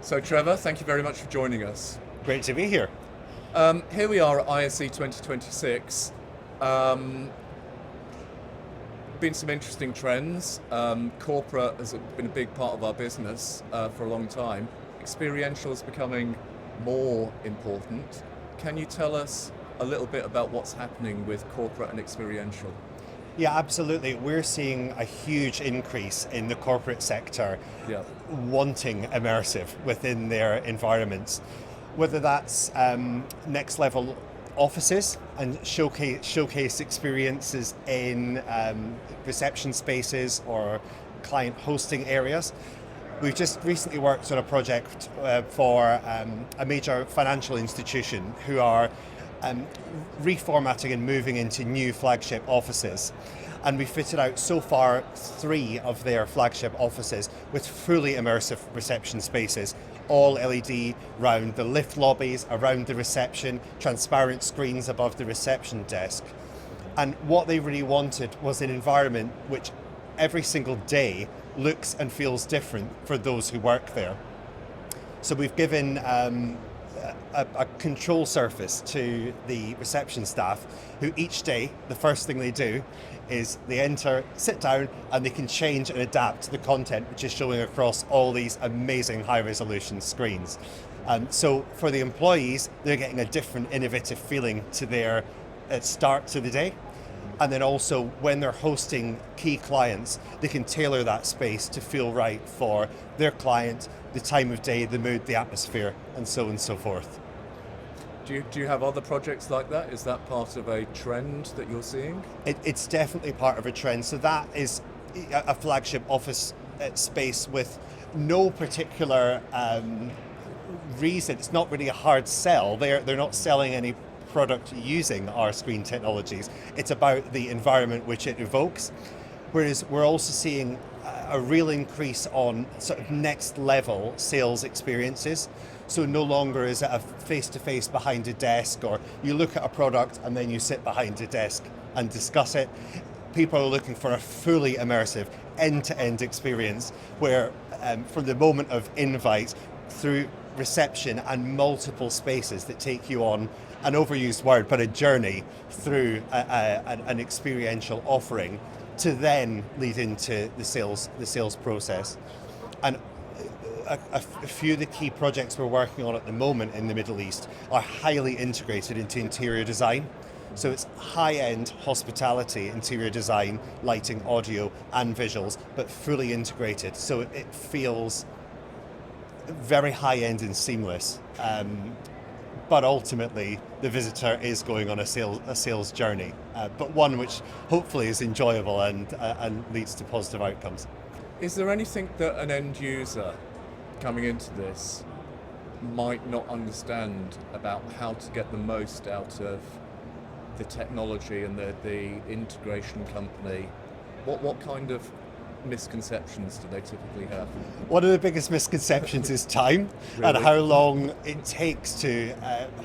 So Trevor, thank you very much for joining us. Great to be here. Here we are at ISE 2026. Um, been some interesting trends. Corporate has been a big part of our business for a long time. Experiential is becoming more important. Can you tell us a little bit about what's happening with corporate and experiential? Yeah, absolutely. We're seeing a huge increase in the corporate sector Yeah. wanting immersive within their environments, whether that's next level offices and showcase experiences in reception spaces or client hosting areas. We've just recently worked on a project for a major financial institution who are reformatting and moving into new flagship offices. And we fitted out so far 3 of their flagship offices with fully immersive reception spaces, all LED around the lift lobbies, around the reception, transparent screens above the reception desk. And what they really wanted was an environment which every single day looks and feels different for those who work there. So we've given a control surface to the reception staff who each day, the first thing they do is they enter, sit down, and they can change and adapt to the content which is showing across all these amazing high resolution screens. So for the employees, they're getting a different innovative feeling to their start to the day. And then also when they're hosting key clients, they can tailor that space to feel right for their client, the time of day, the mood, the atmosphere, and so on and so forth. Do you have other projects like that? Is that part of a trend that you're seeing? It's definitely part of a trend. So that is a flagship office space with no particular reason. It's not really a hard sell. They're not selling any product using our screen technologies. It's about the environment which it evokes. Whereas we're also seeing a real increase on sort of next level sales experiences. So no longer is it a face-to-face behind a desk, or you look at a product and then you sit behind a desk and discuss it. People are looking for a fully immersive end-to-end experience where from the moment of invite through reception and multiple spaces that take you on an overused word, but a journey through an experiential offering to then lead into the sales process. And a few of the key projects we're working on at the moment in the Middle East are highly integrated into interior design. So it's high-end hospitality, interior design, lighting, audio, and visuals, but fully integrated. So it feels very high-end and seamless. But ultimately, the visitor is going on a sales journey, but one which hopefully is enjoyable and leads to positive outcomes. Is there anything that an end user coming into this might not understand about how to get the most out of the technology and the integration company? What kind of misconceptions do they typically have? One of the biggest misconceptions is time. Really? And how long it takes to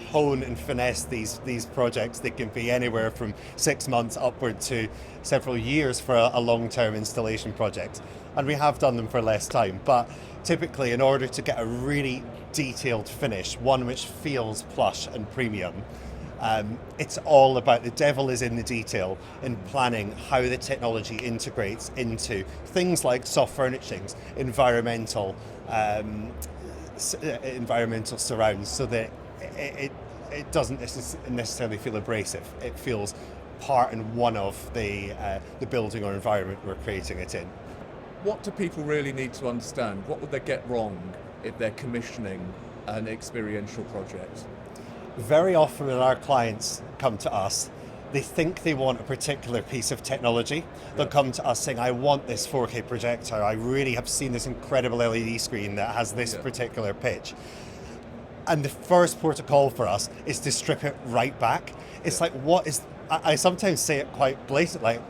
hone and finesse these projects. They can be anywhere from 6 months upward to several years for a long-term installation project. And we have done them for less time. But typically, in order to get a really detailed finish, one which feels plush and premium, it's all about the devil is in the detail in planning how the technology integrates into things like soft furnishings, environmental surrounds, so that it doesn't necessarily feel abrasive. It feels part and one of the building or environment we're creating it in. What do people really need to understand? What would they get wrong if they're commissioning an experiential project? Very often when our clients come to us, they think they want a particular piece of technology. They'll come to us saying, I want this 4K projector. I really have seen this incredible LED screen that has this particular pitch. And the first protocol for us is to strip it right back. It's like, I sometimes say it quite blatantly, like,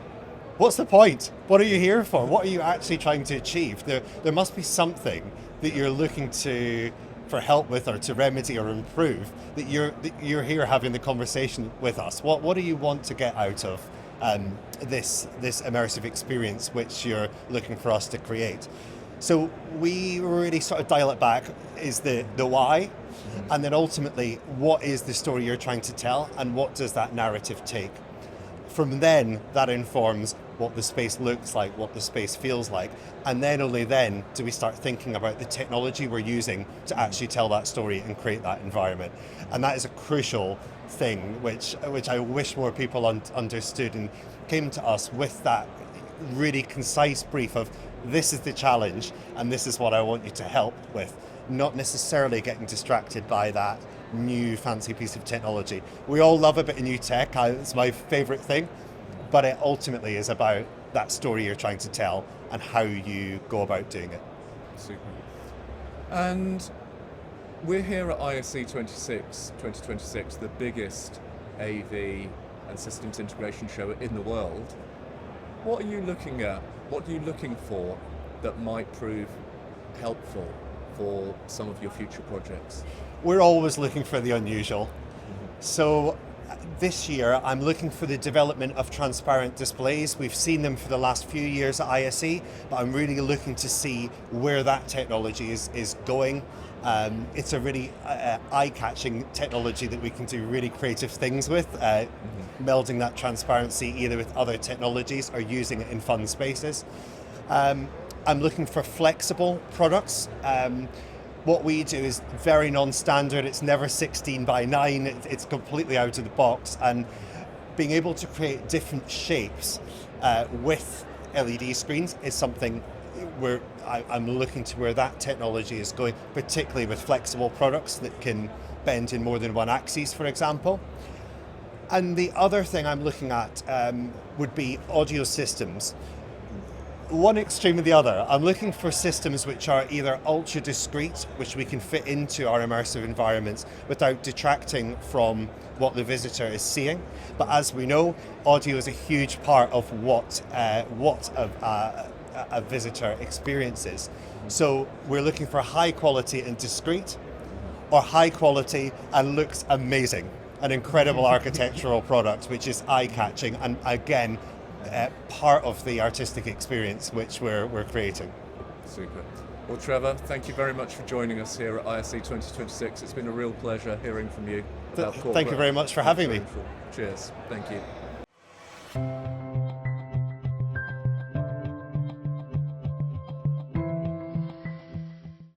what's the point? What are you here for? What are you actually trying to achieve? There must be something that you're looking for help with, or to remedy or improve, that you're here having the conversation with us. What do you want to get out of this immersive experience which you're looking for us to create? So we really sort of dial it back is the why, and then ultimately what is the story you're trying to tell and what does that narrative take. From then, that informs what the space looks like, what the space feels like, and then only then do we start thinking about the technology we're using to actually tell that story and create that environment. And that is a crucial thing, which I wish more people understood and came to us with that really concise brief of this is the challenge and this is what I want you to help with, not necessarily getting distracted by that new fancy piece of technology. We all love a bit of new tech, it's my favorite thing, but it ultimately is about that story you're trying to tell and how you go about doing it. Super. And we're here at ISE 2026, the biggest AV and systems integration show in the world. What are you looking at? What are you looking for that might prove helpful for some of your future projects? We're always looking for the unusual. So this year I'm looking for the development of transparent displays. We've seen them for the last few years at ISE, but I'm really looking to see where that technology is going. It's a really eye-catching technology that we can do really creative things with, melding that transparency either with other technologies or using it in fun spaces. I'm looking for flexible products. What we do is very non-standard. It's never 16 by 9. It's completely out of the box. And being able to create different shapes with LED screens is something where I'm looking to where that technology is going, particularly with flexible products that can bend in more than one axis, for example. And the other thing I'm looking at would be audio systems. One extreme or the other. I'm looking for systems which are either ultra discrete, which we can fit into our immersive environments without detracting from what the visitor is seeing. But as we know, audio is a huge part of what a visitor experiences. So we're looking for high quality and discrete, or high quality and looks amazing. An incredible architectural product which is eye-catching and again, part of the artistic experience which we're creating. Super. Well, Trevor, thank you very much for joining us here at ISE 2026. It's been a real pleasure hearing from you about corporate. Thank you very much for having me. Cheers. Thank you.